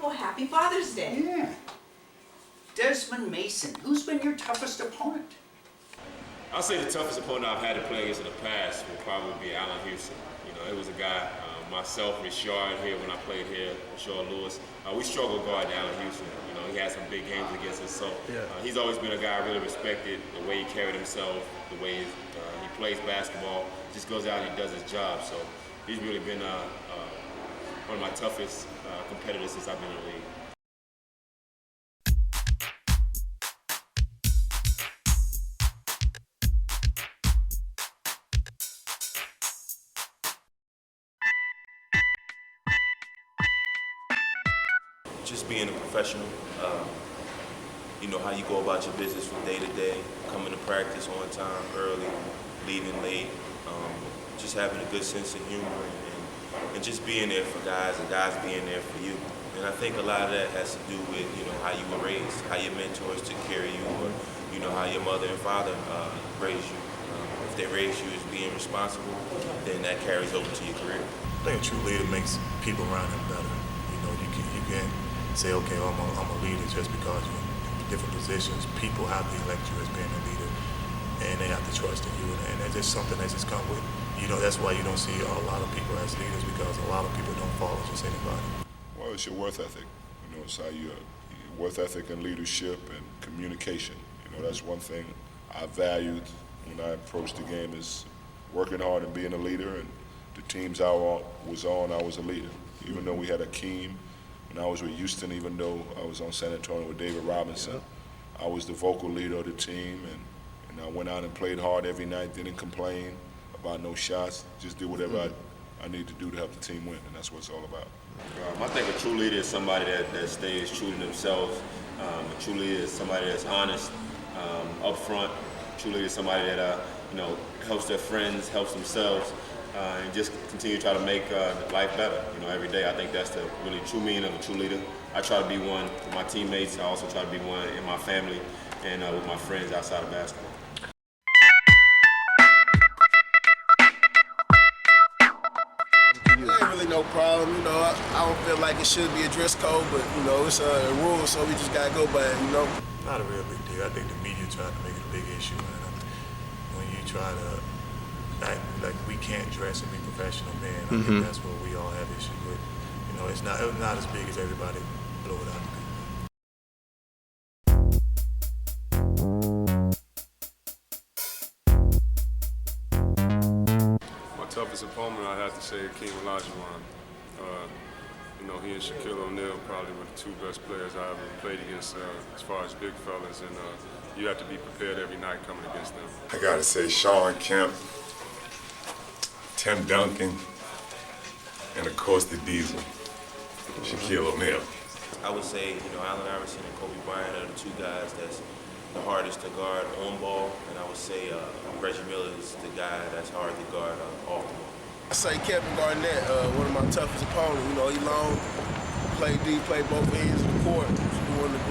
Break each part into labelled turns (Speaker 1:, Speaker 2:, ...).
Speaker 1: Well, happy Father's Day.
Speaker 2: Yeah. Desmond Mason, who's been your toughest opponent?
Speaker 3: I'll say the toughest opponent I've had to play against in the past will probably be Allan Houston. You know, it was a guy, myself, Rashard here when I played here, Rashard Lewis. We struggled guarding Allan Houston. You know, he had some big games against us. So he's always been a guy I really respected, the way he carried himself, the way he plays basketball, just goes out and he does his job. So he's really been one of my toughest competitors since I've been in the league.
Speaker 4: Just being a professional, you know, how you go about your business from day to day, coming to practice on time, early, leaving late, just having a good sense of humor and just being there for guys and guys being there for you. And I think a lot of that has to do with, you know, how you were raised, how your mentors took care of you, or, you know, how your mother and father raised you. If they raised you as being responsible, then that carries over to your career.
Speaker 5: I think a true leader makes people around him better. You know, you can't say, okay, I'm a leader just because you're in different positions. People have to elect you as being a leader, and they have to trust in you. And that's just something that just comes with. You know, that's why you don't see a lot of people as leaders, because a lot of people don't follow just anybody.
Speaker 6: Well, it's your worth ethic. You know, it's how your worth ethic and leadership and communication. You know, that's one thing I valued when I approached the game, is working hard and being a leader. And the teams I was on, I was a leader. Even though we had Akeem, when I was with Houston, even though I was on San Antonio with David Robinson, I was the vocal leader of the team, and I went out and played hard every night, didn't complain about no shots, just did whatever I need to do to help the team win, and that's what it's all about.
Speaker 3: I think a true leader is somebody that stays true to themselves. A true leader is somebody that's honest, upfront. A true leader is somebody that you know, helps their friends, helps themselves, and just continue to try to make life better. You know, every day. I think that's the really true meaning of a true leader. I try to be one with my teammates. I also try to be one in my family and with my friends outside of basketball.
Speaker 7: Ain't really no problem, you know. I don't feel like it should be a dress code, but you know, it's a rule, so we just gotta go by it, you know.
Speaker 5: Not a real big deal. I think the media tried to make it a big issue, man. When you try to act like we can't dress and be professional, man, I think that's what we all have issues with. You know, it's not as big as everybody blow it out to be.
Speaker 8: Toughest opponent, I'd have to say Akeem Olajuwon. You know, he and Shaquille O'Neal probably were the two best players I ever played against as far as big fellas, and you have to be prepared every night coming against them.
Speaker 9: I gotta say Shawn Kemp, Tim Duncan, and of course the Diesel, Shaquille O'Neal.
Speaker 4: I would say, you know, Allen Iverson and Kobe Bryant are the two guys that's the hardest to guard on ball, and I would say Reggie Miller is the guy that's hard to guard off the ball.
Speaker 7: I say Kevin Garnett, one of my toughest opponents. You know, he long, play deep, play both ends of the court. He's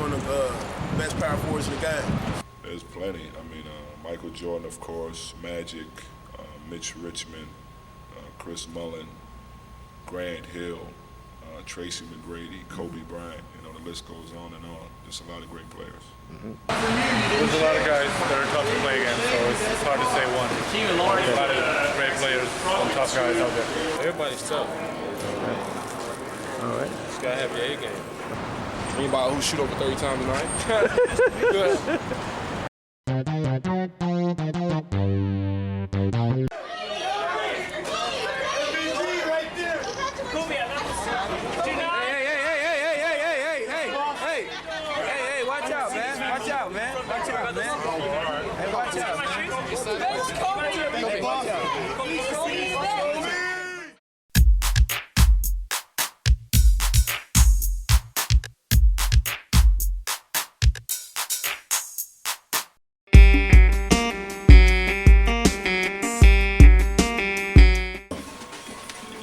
Speaker 7: one of the best power forwards in the game.
Speaker 6: There's plenty. I mean, Michael Jordan, of course, Magic, Mitch Richmond, Chris Mullin, Grant Hill, Tracy McGrady, Kobe Bryant. You know, the list goes on and on. Just a lot of great players.
Speaker 10: There's a lot of guys that are tough to play against, so it's hard to say one. There's a lot of great players and tough guys out there.
Speaker 8: Everybody's tough.
Speaker 10: All right.
Speaker 8: Just gotta have your A game. Anybody who shoot over 30 times a night?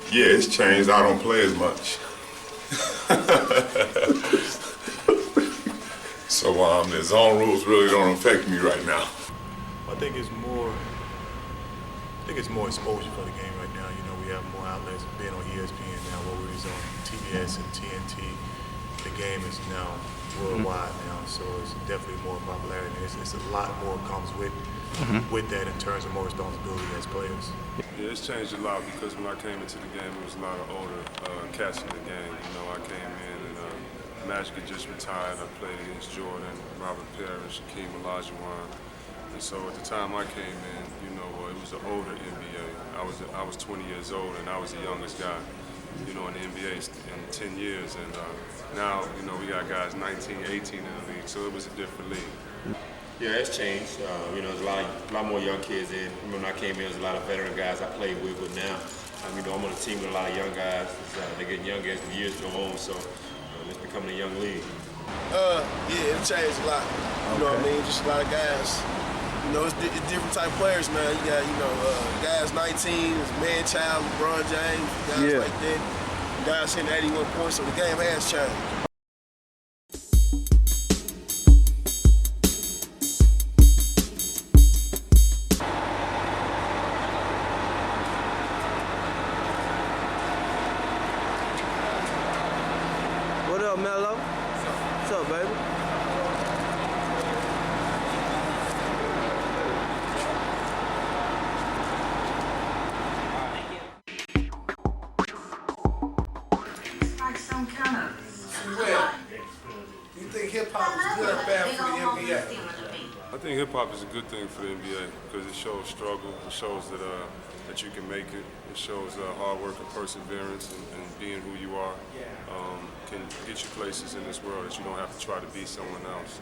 Speaker 9: Yeah, it's changed. I don't play as much. So the zone rules really don't affect me right now.
Speaker 5: I think it's more exposure for the game right now. You know, we have more outlets being on ESPN now, what we was on TBS and TNT. the game is now worldwide now, so it's definitely more popularity. It's a lot more comes with that in terms of more responsibility as players.
Speaker 8: Yeah, it's changed a lot because when I came into the game, it was a lot of older cats in the game. You know, I came in and Magic had just retired. I played against Jordan, Robert Parrish, Hakeem Olajuwon. And so at the time I came in, you know, it was an older NBA. I was 20 years old and I was the youngest guy, you know, in the NBA in 10 years. And now, you know, we got guys 19, 18 in the league, so it was a different league.
Speaker 3: Yeah, it's changed. You know, there's a lot more young kids in. When I came in, there's a lot of veteran guys I played with, but now, you know, I'm on a team with a lot of young guys. They're getting younger as the years go on, so it's becoming a young league.
Speaker 7: Yeah, it changed a lot. You know what I mean? Just a lot of guys. You know, it's different type of players, man. You got, you know, guys 19, Man-Child, LeBron James, guys like that. Guys hitting 81 points, so the game has changed.
Speaker 1: What up, Melo? What's up, baby?
Speaker 7: You think hip-hop is good or bad for the NBA?
Speaker 8: I think hip hop is a good thing for the NBA because it shows struggle. It shows that you can make it. It shows hard work and perseverance and being who you are can get you places in this world that you don't have to try to be someone else.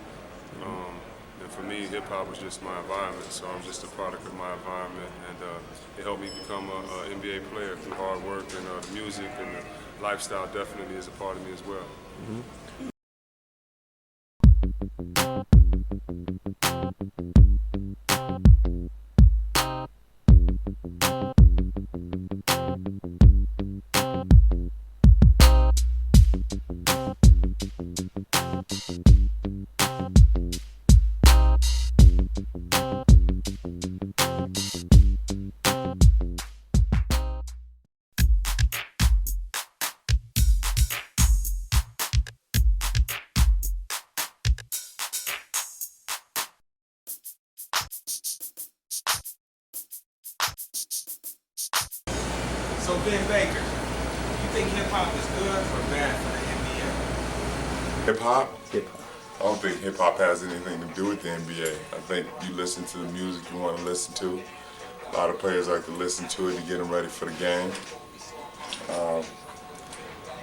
Speaker 8: And for me, hip hop was just my environment, so I'm just a product of my environment, and it helped me become an NBA player through hard work, and the music and the lifestyle definitely is a part of me as well.
Speaker 11: So Ben Baker, you think hip hop is good or bad for the NBA?
Speaker 9: Hip hop? Hip hop. I don't think hip hop has anything to do with the NBA. I think you listen to the music you want to listen to. A lot of players like to listen to it to get them ready for the game. I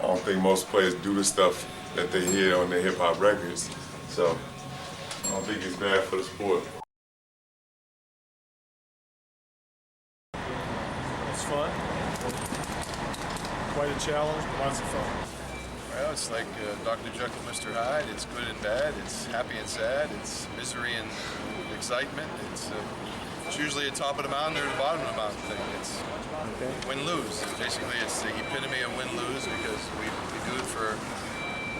Speaker 9: don't think most players do the stuff that they hear on their hip hop records. So I don't think it's bad for the sport.
Speaker 10: It's fun. Quite a challenge, but lots of fun.
Speaker 12: Well, it's like Dr. Jekyll, Mr. Hyde. It's good and bad. It's happy and sad. It's misery and excitement. It's usually a top of the mountain or the bottom of the mountain thing. It's win-lose. Basically, it's the epitome of win-lose because we do it for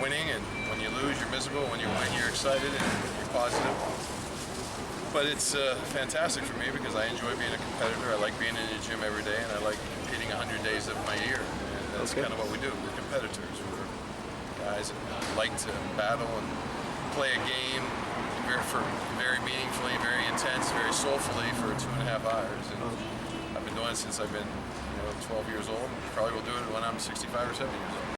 Speaker 12: winning, and when you lose, you're miserable. When you win, you're excited and you're positive. But it's fantastic for me because I enjoy being a competitor. I like being in the gym every day, and I like competing 100 days of my year. And that's kind of what we do. We're competitors. We're guys that like to battle and play a game very meaningfully, very intense, very soulfully for 2.5 hours. And I've been doing it since I've been 12 years old. Probably will do it when I'm 65 or 70 years old.